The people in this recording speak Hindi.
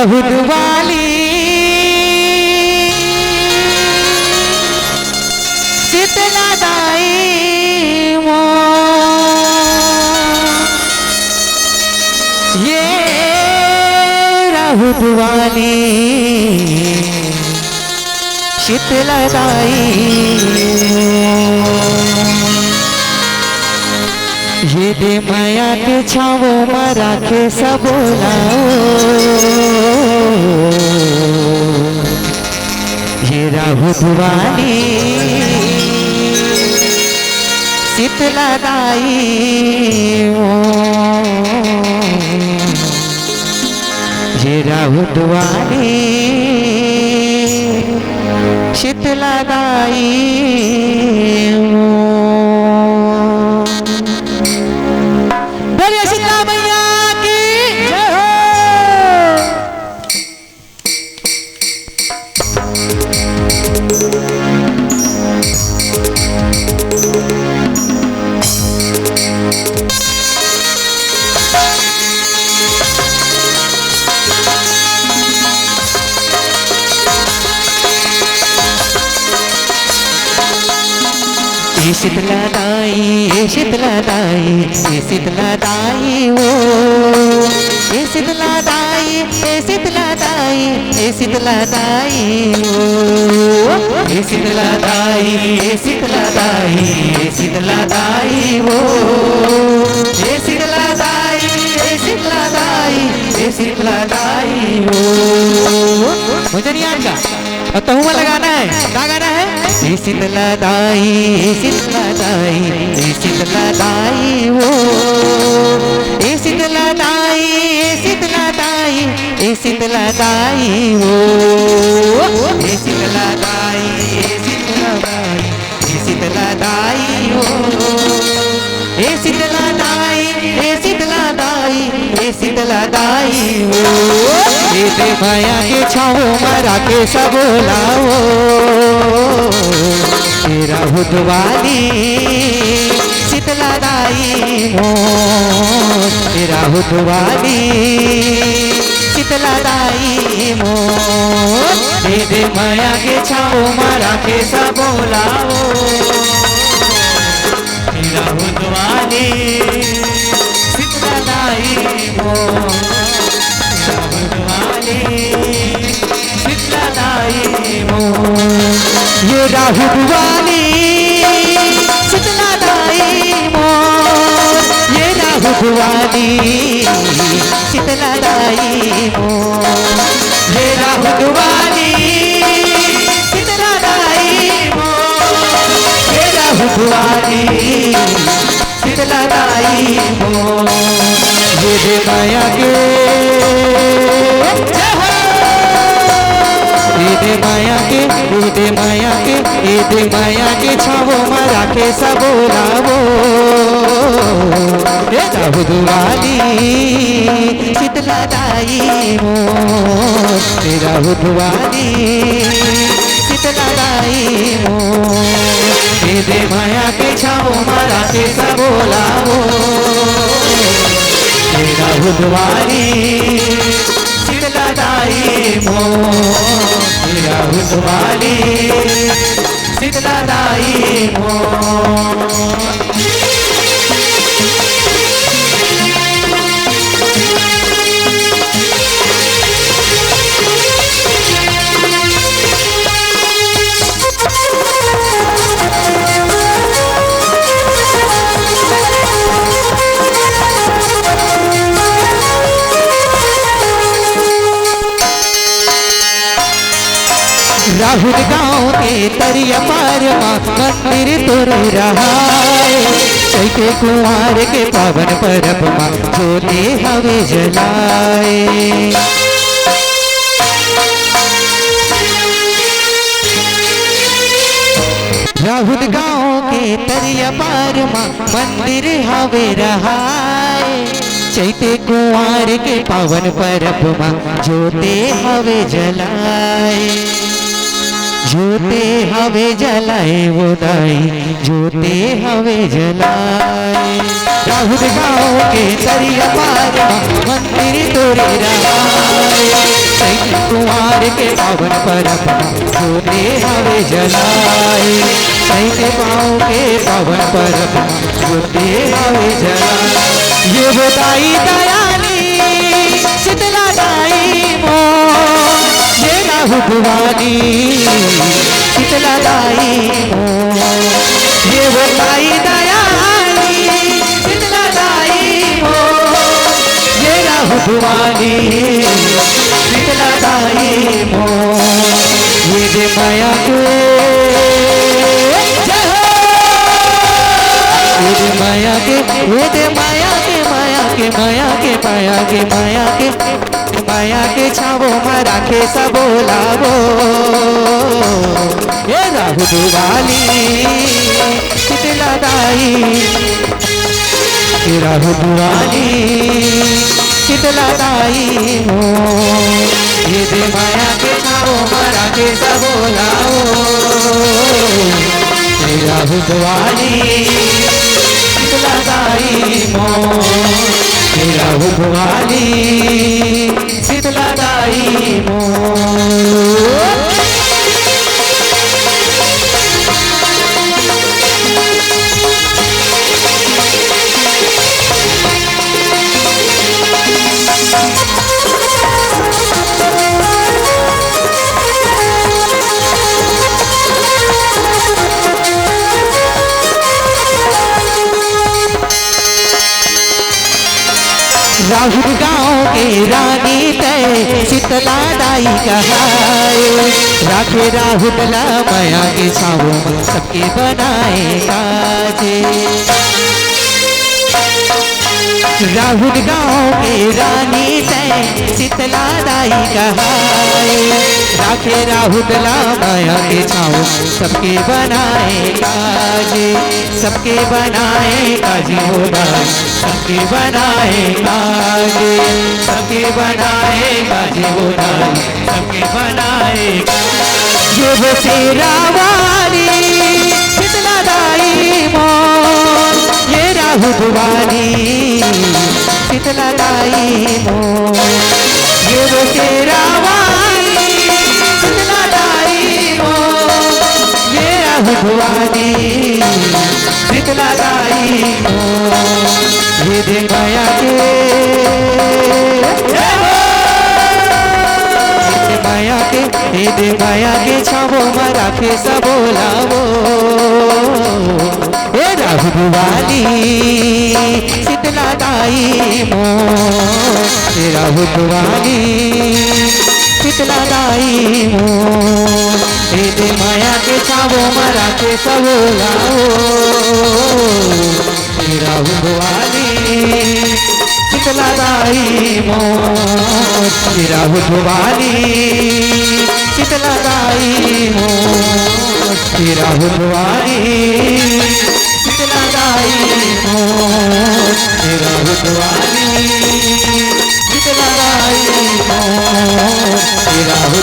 राहुल वाली शीतला दाई मो ये राहुल वाली शीतला दाई ये दे माया के छावो मरा के सबोलाओ ये राहुल वाली शीतला दाई ये राहुल वाली शीतला दाई शीतला दाई शीतला दाई शीतला दाई वो शीतला दाई शीतला दाई शीतला दाई वो शीतला दाई शीतला दाई शीतला दाई वो शीतला दाई शीतला दाई शीतला दाई वो मुझे नहीं आता और तहुआ लगाना है क्या गाना है शीतला दाई शीतला दाई शीतला दाई वो शीतला दाई शीतला दाई शीतला दाई वो शीतला दाई शीतला दाई शीतला दाई वो शीतला दाई शीतला दाई शीतला दाई वो ये माया के छाओ मरा के सबोलाओ तेरा हुदवाली शीतला दाई मो तेरा हुदवाली शीतला दाई मो दे माया के छाओ मरा के सबोलाओ तेरा हुदवाली शीतला दाई मो शीतला दाई मो ये राहुल वाली शीतला दाई मो ये राहुल वाली शीतला दाई मो ये राहुल वाली शीतला दाई मो ये राहुल वाली शीतला दाई मो ये माया के दे माया के दे माया के दे माया के छावो मरा के सबोलावो राहुल वाली शीतला दाई मो राहुल वाली शीतला दाई मो दे माया के छावो मरा के सबोलावो राहुल वाली शीतला दाई मो राहुल वाली शीतला दाई मो राहुल गाँव के तरिया पार मंदिर तुर रहा चैते कुंवर के पावन परब माँ ज्योति हवे जलाए राहुल गाँव के तरिया पार मंदिर हवे रहा चैते कुंवर के पावन परब माँ ज्योति हवे जलाए ज्योति हवे जलाए वो दाई ज्योति हवे जलाए राहुल गाँव के तरिया पार मंदिर तोरे रहा कुमार के पावन पर जोते हवे जलाए, चैते पाँव के पावन पर जोते हवे जलाए। ये बताई दयाली शीतला दाई मो, ये राहु भवानी शीतला दाई मो, ये बताई दयाली शीतला दाई मो, ये राहु भवानी शीतला दाई मो। ये दे माया के माया के, ये दे माया के माया के माया के माया के माया के माया के छावो में राखे सबो लावो। ये राहु दुवाली शीतला दाई, ये राहु दुवाली शीतला दाई हो, ये दे माया के छावो में राखे सबो लावो। ये राहु दुवाली शीतला दाई मो, हे राहु भवानी शीतला दाई मो। राहुल गाँव के रानी तय शीतला दाई कहाए, राखे राहुल ला माया के छावो सबके बनाए काजे। राहुल गाँव के रानी तय शीतला दाई कहाए, राखे राहुल ला माया के छावो सबके बनाए काजे, सबके बनाए काजे हो दाई, सबके बनाए काजे, सबके बनाए काजे हो दाई, सबके बनाए। ये वो तेरा वाली शीतला दाई मो, ये राहु भवानी शीतला दाई मो, ये वो तेरा वाली शीतला दाई मो, ये राहु भवानी शीतला दाई मो। ये दे माया के माया के, ये दे माया के छावो में राखे सबो लावो। हे राहु भवानी शीतला दाई मो, हे राहु भवानी शीतला दाई मो, हे दे माया के छावो में राखे सबो लावो। हे राहु भवानी शीतला दाई मो, हे राहु भवानी शीतला दाई मो, हे राहु भवानी शीतला दाई मो, हे राहु भवानी शीतला दाई मो, हे राहु